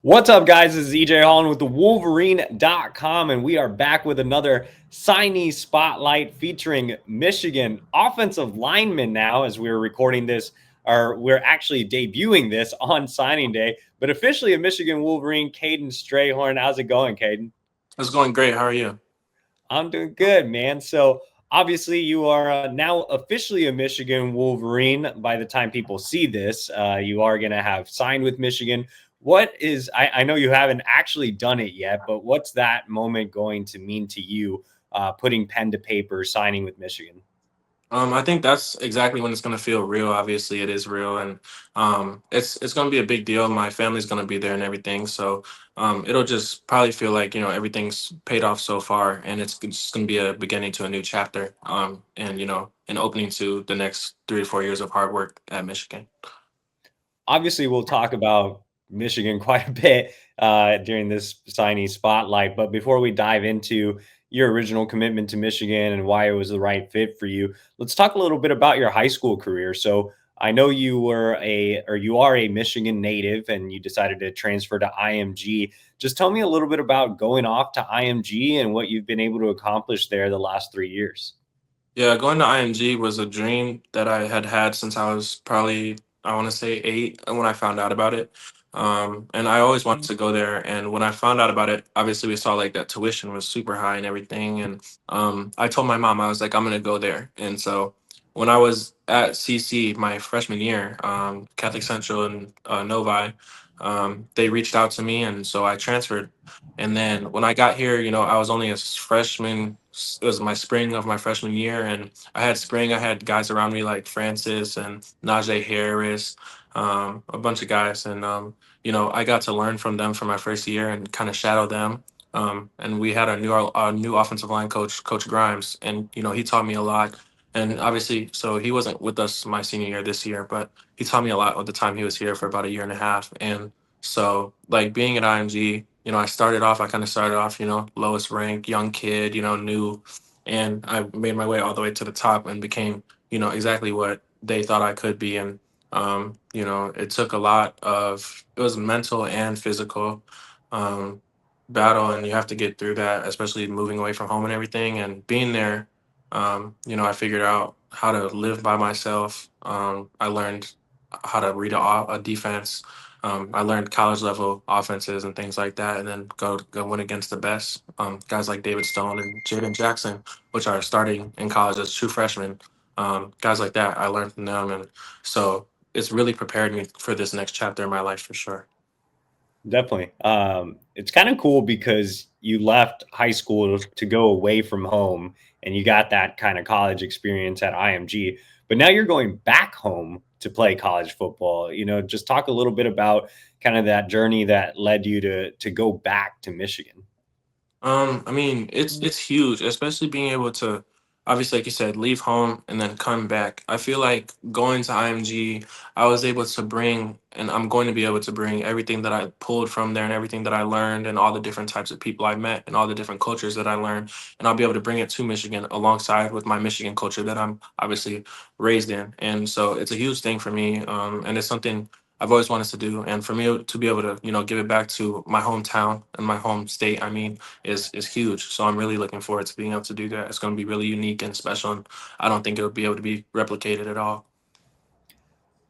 What's up, guys? This is EJ Holland with the Wolverine.com, and we are back with another Signee Spotlight featuring Michigan offensive linemen now as we're recording this, or we're actually debuting this on signing day, but officially a Michigan Wolverine, Kaden Strayhorn. How's it going, Kaden? It's going great. How are you? I'm doing good, man. So obviously you are now officially a Michigan Wolverine by the time people see this. You are going to have signed with Michigan. I know you haven't actually done it yet, but what's that moment going to mean to you, putting pen to paper, signing with Michigan? I think that's exactly when it's going to feel real. Obviously, it is real, and it's going to be a big deal. My family's going to be there and everything, so it'll just probably feel like everything's paid off so far, and it's just going to be a beginning to a new chapter. And an opening to the next 3 to 4 years of hard work at Michigan. Obviously, we'll talk about Michigan quite a bit during this signee spotlight. But before we dive into your original commitment to Michigan and why it was the right fit for you, let's talk a little bit about your high school career. So I know you are a Michigan native and you decided to transfer to IMG. Just tell me a little bit about going off to IMG and what you've been able to accomplish there the last 3 years. Yeah, going to IMG was a dream that I had had since I was probably, I want to say 8 when I found out about it. And I always wanted to go there. And when I found out about it, obviously we saw like that tuition was super high and everything. And I told my mom, I was like, I'm going to go there. And so when I was at CC my freshman year, Catholic Central and Novi, they reached out to me. And so I transferred. And then when I got here, I was only a freshman. It was my spring of my freshman year, and I had guys around me like Francis and Najee Harris, a bunch of guys, and I got to learn from them for my first year and kind of shadow them. And we had a new offensive line coach, Coach Grimes, and he taught me a lot. And obviously, so he wasn't with us my senior year this year, but he taught me a lot at the time he was here for about a year and a half. And so, like being at IMG, I kind of started off, lowest ranked, young kid, new. And I made my way all the way to the top and became, exactly what they thought I could be. And, it took it was mental and physical um, battle. And you have to get through that, especially moving away from home and everything. And being there, I figured out how to live by myself. I learned how to read a defense. I learned college level offenses and things like that, and then go win against the best guys like David Stone and Jaden Jackson, which are starting in college as true freshmen. Guys like that, I learned from them, and so it's really prepared me for this next chapter in my life for sure. Definitely. It's kind of cool because you left high school to go away from home and you got that kind of college experience at IMG, but now you're going back home to play college football. Just talk a little bit about kind of that journey that led you to go back to Michigan. I mean, it's huge, especially being able to, obviously, like you said, leave home and then come back. I feel like going to IMG, I was able to bring, and I'm going to be able to bring everything that I pulled from there and everything that I learned and all the different types of people I met and all the different cultures that I learned, and I'll be able to bring it to Michigan alongside with my Michigan culture that I'm obviously raised in, and so it's a huge thing for me, and it's something I've always wanted to do, and for me to be able to, give it back to my hometown and my home state. I mean is huge. So I'm really looking forward to being able to do that. It's going to be really unique and special, and I don't think it'll be able to be replicated at all.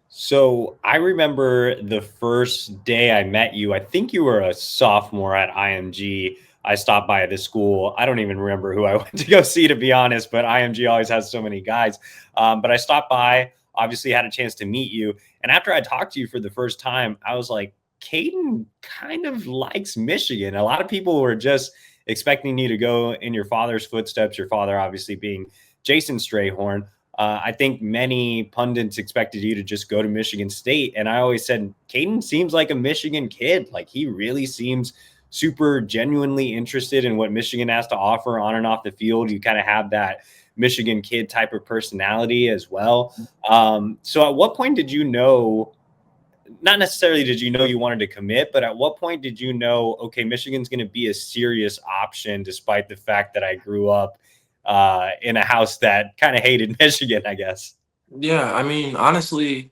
So I remember the first day I met you. I think you were a sophomore at IMG. I stopped by the school. I don't even remember who I went to go see, to be honest, but IMG always has so many guys. But I stopped by, obviously had a chance to meet you. And after I talked to you for the first time, I was like, Kaden kind of likes Michigan. A lot of people were just expecting you to go in your father's footsteps, your father obviously being Jason Strayhorn. I think many pundits expected you to just go to Michigan State. And I always said, Kaden seems like a Michigan kid. Like he really seems super genuinely interested in what Michigan has to offer on and off the field. You kind of have that Michigan kid type of personality as well. So at what point did you know, not necessarily did you know you wanted to commit, but at what point did you know, okay, Michigan's going to be a serious option, despite the fact that I grew up in a house that kind of hated Michigan, I guess? Yeah, I mean, honestly,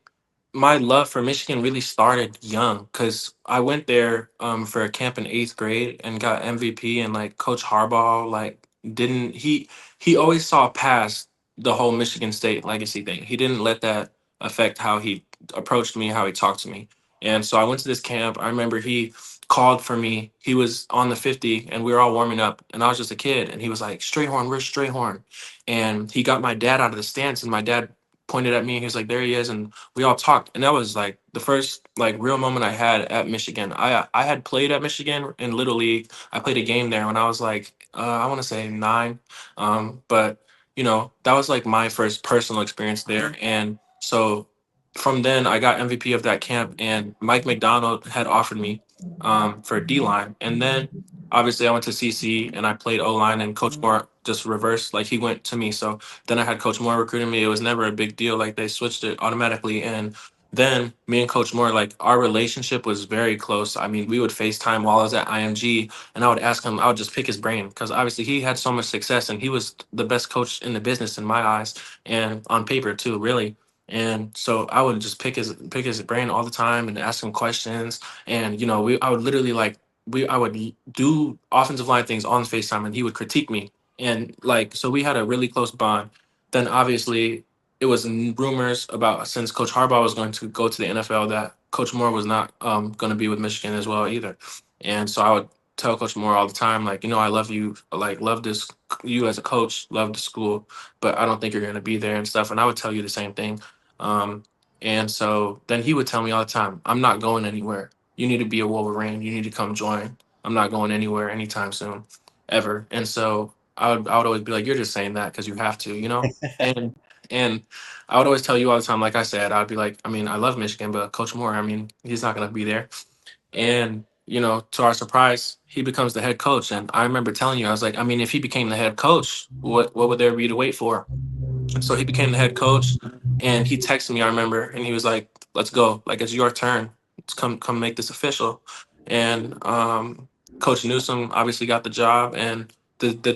my love for Michigan really started young because I went there for a camp in 8th grade and got MVP, and like Coach Harbaugh like didn't he always saw past the whole Michigan State legacy thing. He didn't let that affect how he approached me, how he talked to me. And so I went to this camp. I remember he called for me. He was on the 50 and we were all warming up and I was just a kid and he was like, Strayhorn, where's Strayhorn? And he got my dad out of the stance and my dad pointed at me and he was like, there he is. And we all talked, and that was like the first like real moment I had at Michigan. I had played at Michigan in Little League. I played a game there when I was like I want to say 9, but that was like my first personal experience there. And so from then I got MVP of that camp, and Mike McDonald had offered me for D line, and then obviously I went to CC and I played O line, and Coach Moore just reversed, like he went to me. So then I had Coach Moore recruiting me. It was never a big deal. Like they switched it automatically. And then me and Coach Moore, like our relationship was very close. I mean, we would FaceTime while I was at IMG and I would ask him, I would just pick his brain because obviously he had so much success and he was the best coach in the business in my eyes and on paper too, really. And so I would just pick his brain all the time and ask him questions. And I would literally like I would do offensive line things on FaceTime and he would critique me. And like so we had a really close bond. Then obviously it was rumors about, since Coach Harbaugh was going to go to the NFL, that Coach Moore was not going to be with Michigan as well either. And so I would tell Coach Moore all the time, like, I love you, like, love this, you as a coach, love the school, but I don't think you're going to be there and stuff. And I would tell you the same thing. Um, and so then he would tell me all the time, I'm not going anywhere. You need to be a Wolverine. You need to come join. I'm not going anywhere anytime soon, ever. And so I would always be like, you're just saying that because you have to, and I would always tell you all the time, like I said, I'd be like, I mean, I love Michigan, but Coach Moore, I mean, he's not going to be there. And, to our surprise, he becomes the head coach. And I remember telling you, I was like, I mean, if he became the head coach, what would there be to wait for? And so he became the head coach, and he texted me, I remember, and he was like, let's go. Like, it's your turn. Let's come make this official. And Coach Newsom obviously got the job. And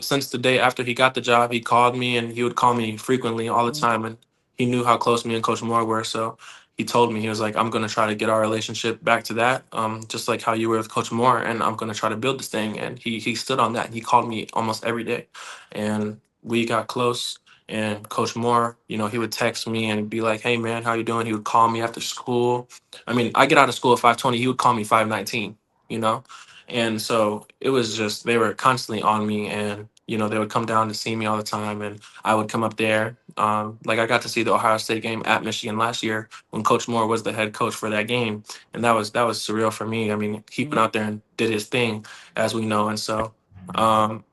since the day after he got the job, he called me, and he would call me frequently all the time. And he knew how close me and Coach Moore were. So he told me, he was like, I'm going to try to get our relationship back to that, just like how you were with Coach Moore. And I'm going to try to build this thing. And he stood on that. He called me almost every day. And we got close. And Coach Moore, he would text me and be like, "Hey man, how you doing?" He would call me after school. I mean, I get out of school at 5:20. He would call me 5:19. You know, and so it was just, they were constantly on me, and they would come down to see me all the time, and I would come up there. Like I got to see the Ohio State game at Michigan last year when Coach Moore was the head coach for that game, and that was surreal for me. I mean, he went out there and did his thing, as we know, and so. Um,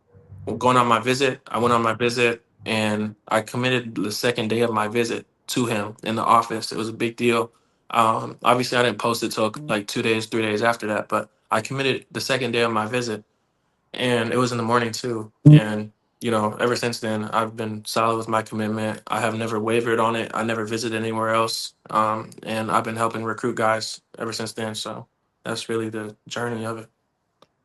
Going on my visit, I went on my visit and I committed the second day of my visit to him in the office. It was a big deal. Obviously, I didn't post it till like 2 days, 3 days after that, but I committed the second day of my visit, and it was in the morning too. And ever since then, I've been solid with my commitment. I have never wavered on it. I never visited anywhere else, and I've been helping recruit guys ever since then. So that's really the journey of it.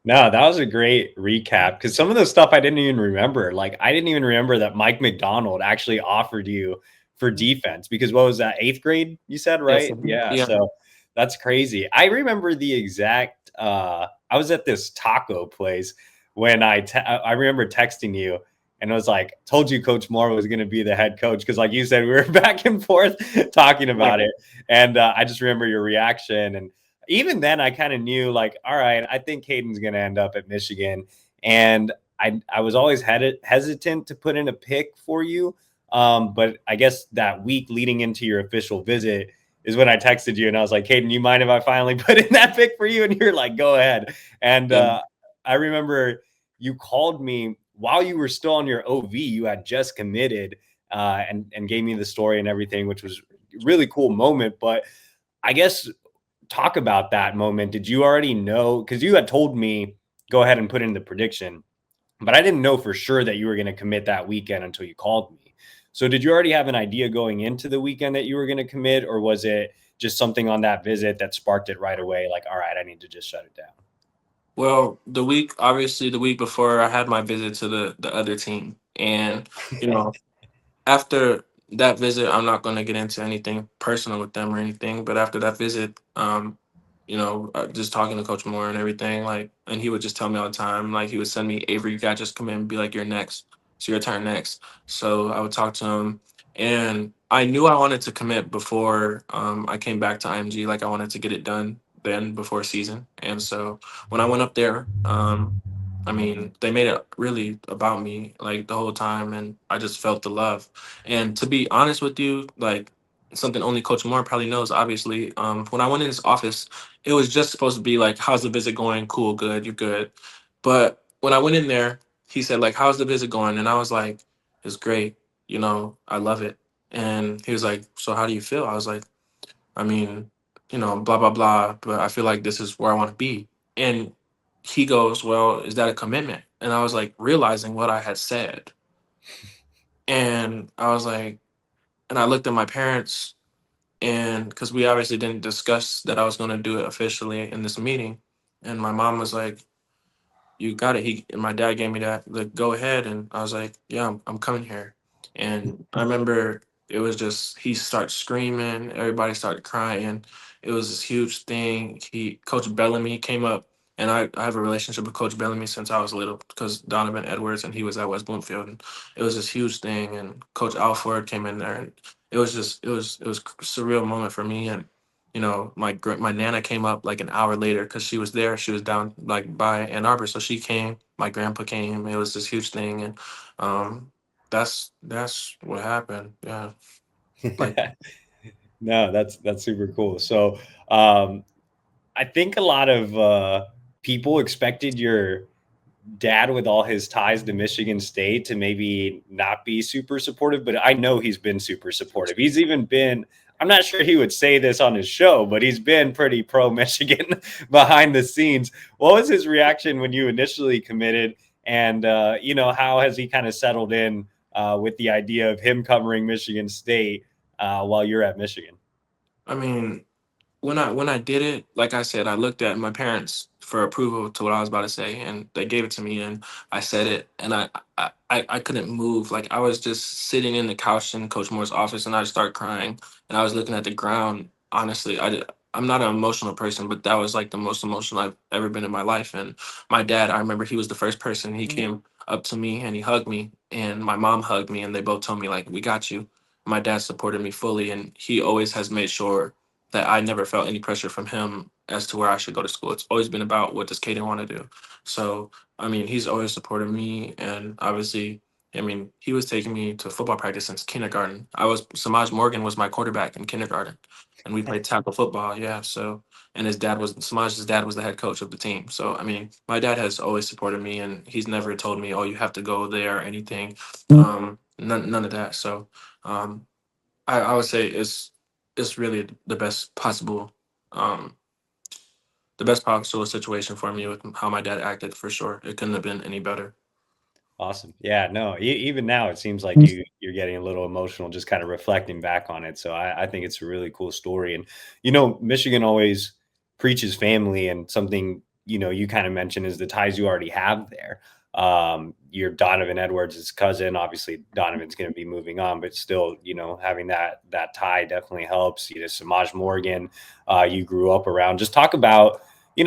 No, that was a great recap because some of the stuff I didn't even remember. Like, I didn't even remember that Mike McDonald actually offered you for defense because what was that, 8th grade? You said, Yes, right? Yeah. yeah. So that's crazy. I remember the exact, I was at this taco place when I remember texting you and it was like, told you Coach Moore was going to be the head coach. Cause like you said, we were back and forth talking about it. And I just remember your reaction. And even then I kind of knew like, all right, I think Kaden's going to end up at Michigan. And I was always hesitant to put in a pick for you. But I guess that week leading into your official visit is when I texted you and I was like, Kaden, you mind if I finally put in that pick for you? And you're like, go ahead. And I remember you called me while you were still on your OV. You had just committed and gave me the story and everything, which was a really cool moment. But I guess talk about that moment. Did you already know? Because you had told me, go ahead and put in the prediction, but I didn't know for sure that you were going to commit that weekend until you called me. So did you already have an idea going into the weekend that you were going to commit, or was it just something on that visit that sparked it right away? Like, all right, I need to just shut it down. Well, obviously the week before I had my visit to the other team. And, after that visit, I'm not going to get into anything personal with them or anything, but after that visit, just talking to Coach Moore and everything, like, and he would just tell me all the time, like, he would send me, Avery, you got to just come in and be like, you're next. It's your turn next. So I would talk to him, and I knew I wanted to commit before I came back to IMG. Like, I wanted to get it done then before season. And so when I went up there, I mean, they made it really about me like the whole time, and I just felt the love. And to be honest with you, like something only Coach Moore probably knows, obviously, when I went in his office, it was just supposed to be like, "How's the visit going? Cool, good, you're good." But when I went in there, he said like, "How's the visit going?" And I was like, "It's great. I love it." And he was like, "So how do you feel?" I was like, I mean, blah blah blah, but I feel like this is where I want to be. And he goes, "Well, is that a commitment?" And I was like, realizing what I had said. And I was like, and I looked at my parents, and because we obviously didn't discuss that I was going to do it officially in this meeting. And my mom was like, "You got it." He and my dad gave me that the go ahead, and I was like, "Yeah, I'm coming here." And I remember it was just he started screaming, everybody started crying. It was this huge thing. Coach Bellamy came up, and I have a relationship with Coach Bellamy since I was little because Donovan Edwards and he was at West Bloomfield, and it was this huge thing. And Coach Alford came in there, and it was a surreal moment for me. And my nana came up like an hour later because she was there. She was down like by Ann Arbor, so she came. My grandpa came. It was this huge thing, and um, that's what happened. Yeah, like No, that's super cool. So, um, I think a lot of people expected your dad, with all his ties to Michigan State, to maybe not be super supportive, but I know he's been super supportive. He's even been, I'm not sure he would say this on his show, but he's been pretty pro Michigan behind the scenes. What was his reaction when you initially committed? And, how has he kind of settled in with the idea of him covering Michigan State while you're at Michigan? I mean, when I did it, like I said, I looked at my parents for approval to what I was about to say, and they gave it to me, and I said it, and I couldn't move. Like I was just sitting in the couch in Coach Moore's office, and I just started crying, and I was looking at the ground. Honestly, I'm not an emotional person, but that was like the most emotional I've ever been in my life. And my dad, I remember he was the first person. He came up to me and he hugged me, and my mom hugged me, and they both told me like, "We got you." My dad supported me fully, and he always has made sure that I never felt any pressure from him as to where I should go to school. It's always been about what does Kaden want to do. So I mean, he's always supported me, and obviously, I mean, he was taking me to football practice since kindergarten. Samaj Morgan was my quarterback in kindergarten, and we played tackle football. Yeah, so and Samaj's dad was the head coach of the team. So I mean, my dad has always supported me, and he's never told me, "Oh, you have to go there" or anything. None of that. So um, I would say it's really um the best possible situation for me with how my dad acted, for sure. It couldn't have been any better. Awesome. Yeah, no, even now it seems like you're getting a little emotional just kind of reflecting back on it. So I think it's a really cool story. And Michigan always preaches family, and something you kind of mentioned is the ties you already have there. Your Donovan Edwards' cousin. Obviously, Donovan's going to be moving on, but still, having that tie definitely helps. Samaj Morgan, you grew up around. Just talk about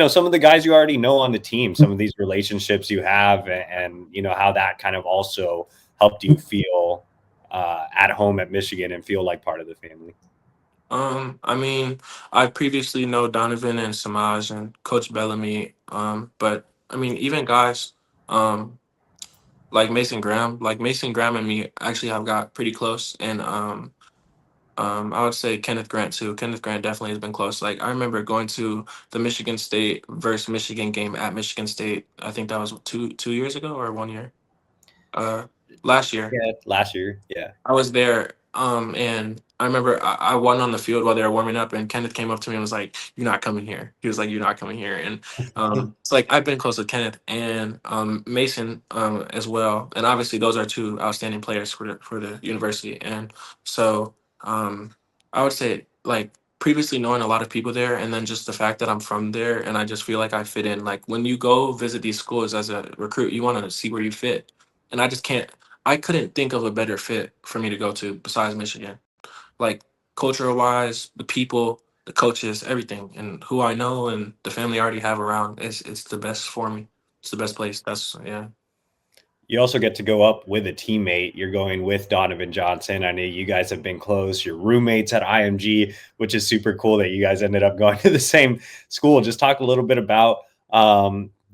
some of the guys you already know on the team, some of these relationships you have, and how that kind of also helped you feel at home at Michigan and feel like part of the family. I mean, I previously know Donovan and Samaj and Coach Bellamy. But I mean, even guys, um, like Mason Graham and me actually have got pretty close, and I would say Kenneth Grant too. Kenneth Grant definitely has been close. Like I remember going to the Michigan State versus Michigan game at Michigan State. I think that was two years ago or 1 year. Uh, Last year. Yeah, last year. Yeah. I was there, and I remember I won on the field while they were warming up, and Kenneth came up to me and was like, "You're not coming here." He was like, "You're not coming here," and it's like I've been close with Kenneth and Mason as well, and obviously those are two outstanding players for the university, and so I would say like previously knowing a lot of people there, and then just the fact that I'm from there, and I just feel like I fit in. Like when you go visit these schools as a recruit, you want to see where you fit, and I just can't. I couldn't think of a better fit for me to go to besides Michigan. Like cultural wise, the people, the coaches, everything, and who I know and the family I already have around. It's the best for me. It's the best place. That's yeah. You also get to go up with a teammate. You're going with Donovan Johnson. I know you guys have been close. You're roommates at IMG, which is super cool that you guys ended up going to the same school. Just talk a little bit about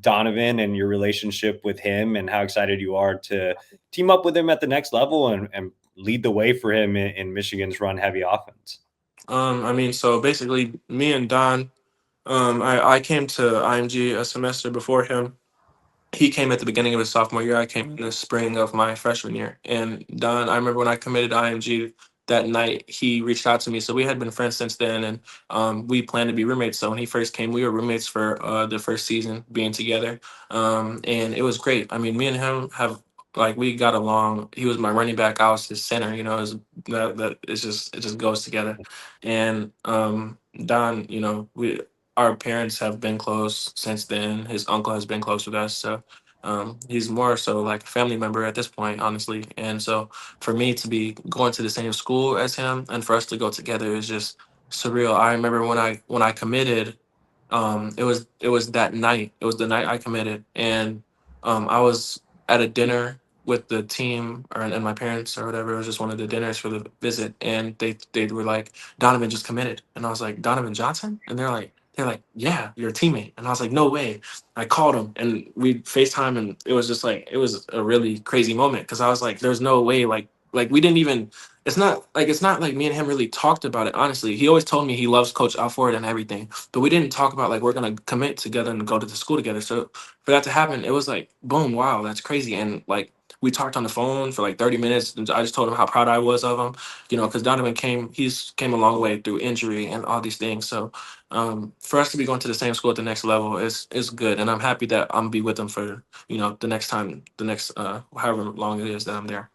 Donovan and your relationship with him and how excited you are to team up with him at the next level and lead the way for him in Michigan's run heavy offense. I mean, so basically, me and Don, I came to IMG a semester before him. He came at the beginning of his sophomore year. I came in the spring of my freshman year. And Don, I remember when I committed to IMG that night, he reached out to me. So we had been friends since then, and we planned to be roommates. So when he first came, we were roommates for the first season being together, and it was great. I mean, me and him have like we got along. He was my running back. I was his center. You know, that it's just it just goes together. And Don, you know, we our parents have been close since then. His uncle has been close with us, so he's more so like a family member at this point, honestly. And so for me to be going to the same school as him and for us to go together is just surreal. I remember when I committed, it was that night. It was the night I committed, and I was at a dinner with the team and my parents or whatever. It was just one of the dinners for the visit, and they were like, Donovan just committed, and I was like, Donovan Johnson, and they're like, yeah, you're a teammate, and I was like, no way. I called him and we FaceTime, and it was just like it was a really crazy moment because I was like, there's no way, like we didn't even. It's not like me and him really talked about it. Honestly, he always told me he loves Coach Alford and everything, but we didn't talk about like we're gonna commit together and go to the school together. So for that to happen, it was like boom, wow, that's crazy. And like we talked on the phone for like 30 minutes, and I just told him how proud I was of him, because Donovan he's came a long way through injury and all these things. So for us to be going to the same school at the next level is good, and I'm happy that I'm be with them for the next time, the next however long it is that I'm there.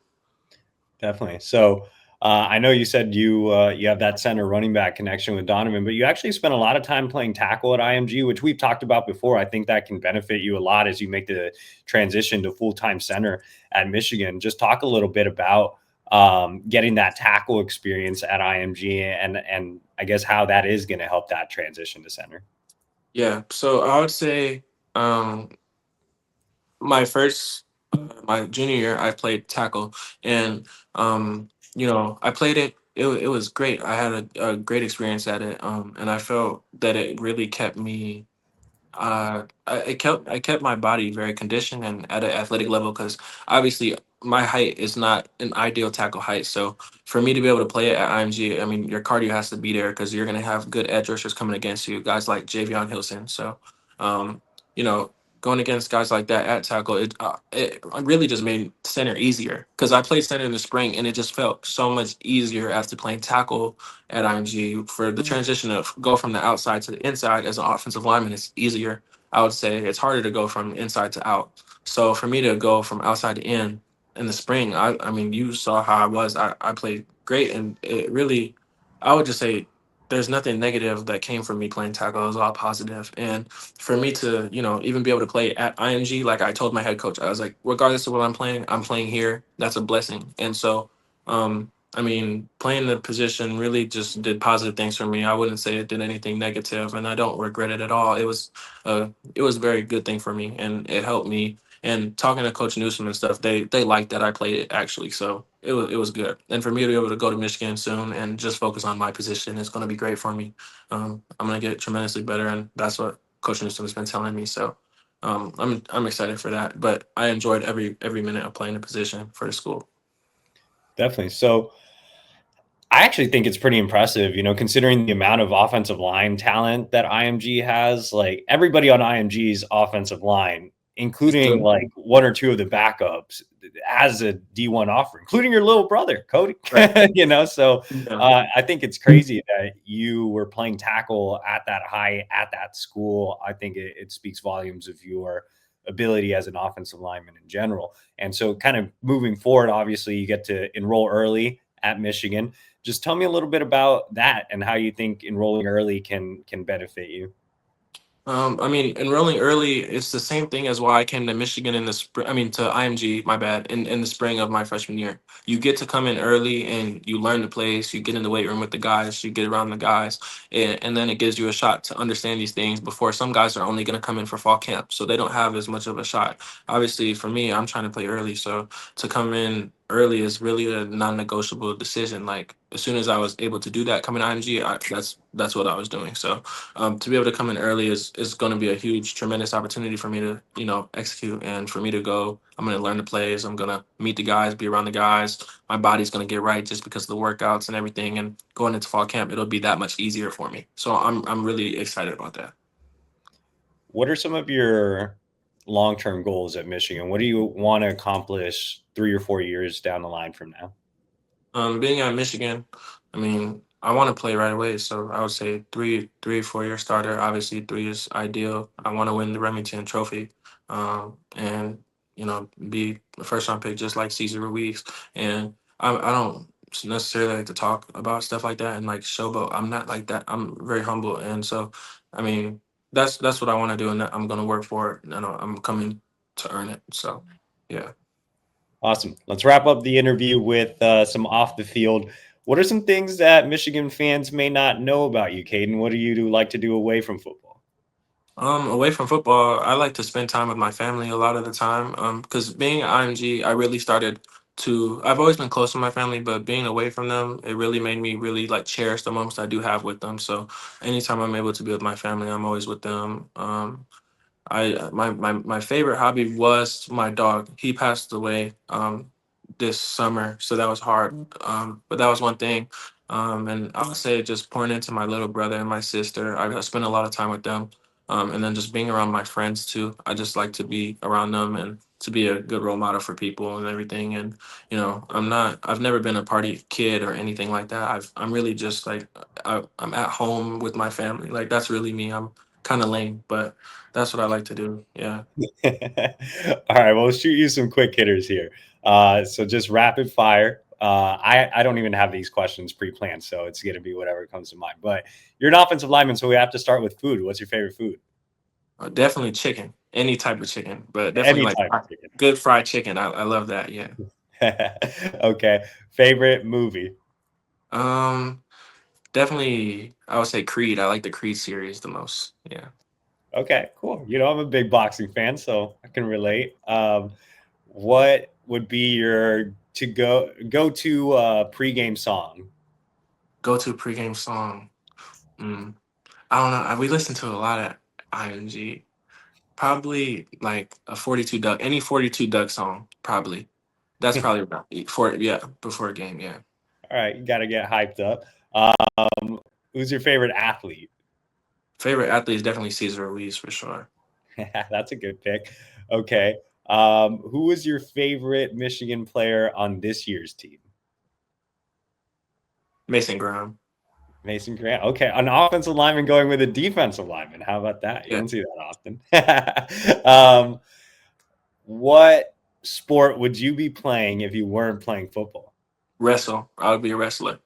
Definitely. So I know you said you have that center running back connection with Donovan, but you actually spent a lot of time playing tackle at IMG, which we've talked about before. I think that can benefit you a lot as you make the transition to full-time center at Michigan. Just talk a little bit about getting that tackle experience at IMG and I guess how that is going to help that transition to center. Yeah, so I would say um, my first my junior year I played tackle, and I played it. It was great. I had a great experience at it, and I felt that it really kept me I kept my body very conditioned and at an athletic level because obviously my height is not an ideal tackle height. So for me to be able to play it at IMG, I mean your cardio has to be there because you're gonna have good edge rushers coming against you, guys like Javion Hilson. So um, you know, going against guys like that at tackle, it really just made center easier because I played center in the spring and it just felt so much easier after playing tackle at IMG for the transition of go from the outside to the inside as an offensive lineman is easier. I would say it's harder to go from inside to out. So for me to go from outside to in the spring, I mean, you saw how I was. I played great, and it really, I would just say there's nothing negative that came from me playing tackle. It was all positive. And for me to, even be able to play at IMG, like I told my head coach, I was like, regardless of what I'm playing here. That's a blessing. And so, I mean, playing the position really just did positive things for me. I wouldn't say it did anything negative, and I don't regret it at all. It was a very good thing for me, and it helped me. And talking to Coach Newsom and stuff, they liked that I played it actually, so it was good. And for me to be able to go to Michigan soon and just focus on my position is going to be great for me. I'm going to get tremendously better, and that's what Coach Newsom has been telling me. So I'm excited for that. But I enjoyed every minute of playing the position for the school. Definitely. So I actually think it's pretty impressive, considering the amount of offensive line talent that IMG has. Like everybody on IMG's offensive line, It's including good. like one or two of the backups, as a D1 offer, including your little brother, Cody. Right. So Yeah. I think it's crazy that you were playing tackle at that high at that school. I think it speaks volumes of your ability as an offensive lineman in general. And so, kind of moving forward, obviously, you get to enroll early at Michigan. Just tell me a little bit about that and how you think enrolling early can benefit you. I mean, enrolling early, it's the same thing as why I came to Michigan in the spring. I mean, to IMG, my bad, in the spring of my freshman year. You get to come in early and you learn the place. You get in the weight room with the guys. You get around the guys, and then it gives you a shot to understand these things before some guys are only going to come in for fall camp, so they don't have as much of a shot. Obviously, for me, I'm trying to play early, so to come in early is really a non-negotiable decision. Like as soon as I was able to do that, coming to IMG, that's what I was doing. So to be able to come in early is going to be a huge, tremendous opportunity for me to, execute and for me to go. I'm going to learn the plays. I'm going to meet the guys, be around the guys. My body's going to get right just because of the workouts and everything. And going into fall camp, it'll be that much easier for me. So I'm really excited about that. What are some of your long-term goals at Michigan? What do you want to accomplish 3 or 4 years down the line from now? Being at Michigan, I mean, I want to play right away. So I would say 4 year starter. Obviously, three is ideal. I want to win the Remington Trophy, and be the first round pick just like Cesar Ruiz. And I don't necessarily like to talk about stuff like that and like showboat. I'm not like that. I'm very humble, and so I mean, that's what I want to do, and I'm gonna work for it. I'm coming to earn it. So, yeah. Awesome. Let's wrap up the interview with some off the field. What are some things that Michigan fans may not know about you, Kaden? What do you like to do away from football? Away from football, I like to spend time with my family a lot of the time. Because being at IMG, I really started to. I've always been close to my family, but being away from them, it really made me really like cherish the moments I do have with them. So anytime I'm able to be with my family, I'm always with them. My favorite hobby was my dog. He passed away this summer, so that was hard. But that was one thing. And I would say just pouring into my little brother and my sister. I spent a lot of time with them. And then just being around my friends too. I just like to be around them and to be a good role model for people and everything. And I've never been a party kid or anything like that. I'm really just like I'm at home with my family. Like that's really me. I'm kind of lame, but that's what I like to do. Yeah. All right, well, let's shoot you some quick hitters here. So just rapid fire. I don't even have these questions pre-planned, so it's going to be whatever comes to mind. But you're an offensive lineman, so we have to start with food. What's your favorite food? Definitely chicken, any type of chicken, but definitely Any like type of chicken. good fried chicken. I love that. Yeah. Okay. Favorite movie? Um, Definitely, I would say Creed. I like the Creed series the most. Yeah. Okay, cool. I'm a big boxing fan, so I can relate. What would be your go to pregame song? Go to pregame song. Mm, I don't know. We listen to a lot of IMG. Probably like a 42 Duck, any 42 Duck song. Probably. That's probably about for yeah before a game. Yeah. All right, you got to get hyped up. Who's your favorite athlete? Favorite athlete is definitely Cesar Ruiz for sure. That's a good pick. Okay. Who was your favorite Michigan player on this year's team? Mason Graham. Mason Grant. Okay, an offensive lineman going with a defensive lineman. How about that? You Yeah. don't see that often. What sport would you be playing if you weren't playing football? Wrestle. I would be a wrestler.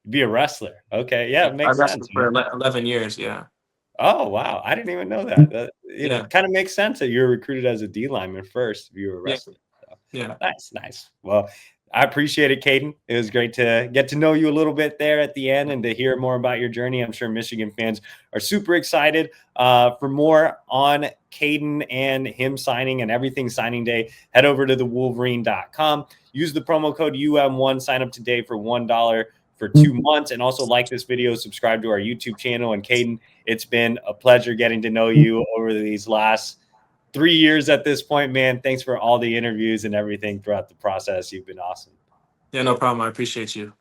You'd be a wrestler. Okay, yeah, it I makes sense. wrestled for 11 years. Yeah. Oh wow, I didn't even know that. Yeah. Kind of makes sense that you were recruited as a D lineman first if you were a Yeah. wrestler. So, Yeah. nice, nice. Well, I appreciate it, Kaden. It was great to get to know you a little bit there at the end and to hear more about your journey. I'm sure Michigan fans are super excited. For more on Kaden and him signing and everything signing day, head over to thewolverine.com. Use the promo code UM1. Sign up today for $1 for 2 months. And also like this video, subscribe to our YouTube channel. And Kaden, it's been a pleasure getting to know you over these last 3 years at this point, man. Thanks for all the interviews and everything throughout the process. You've been awesome. Yeah. No problem. I appreciate you.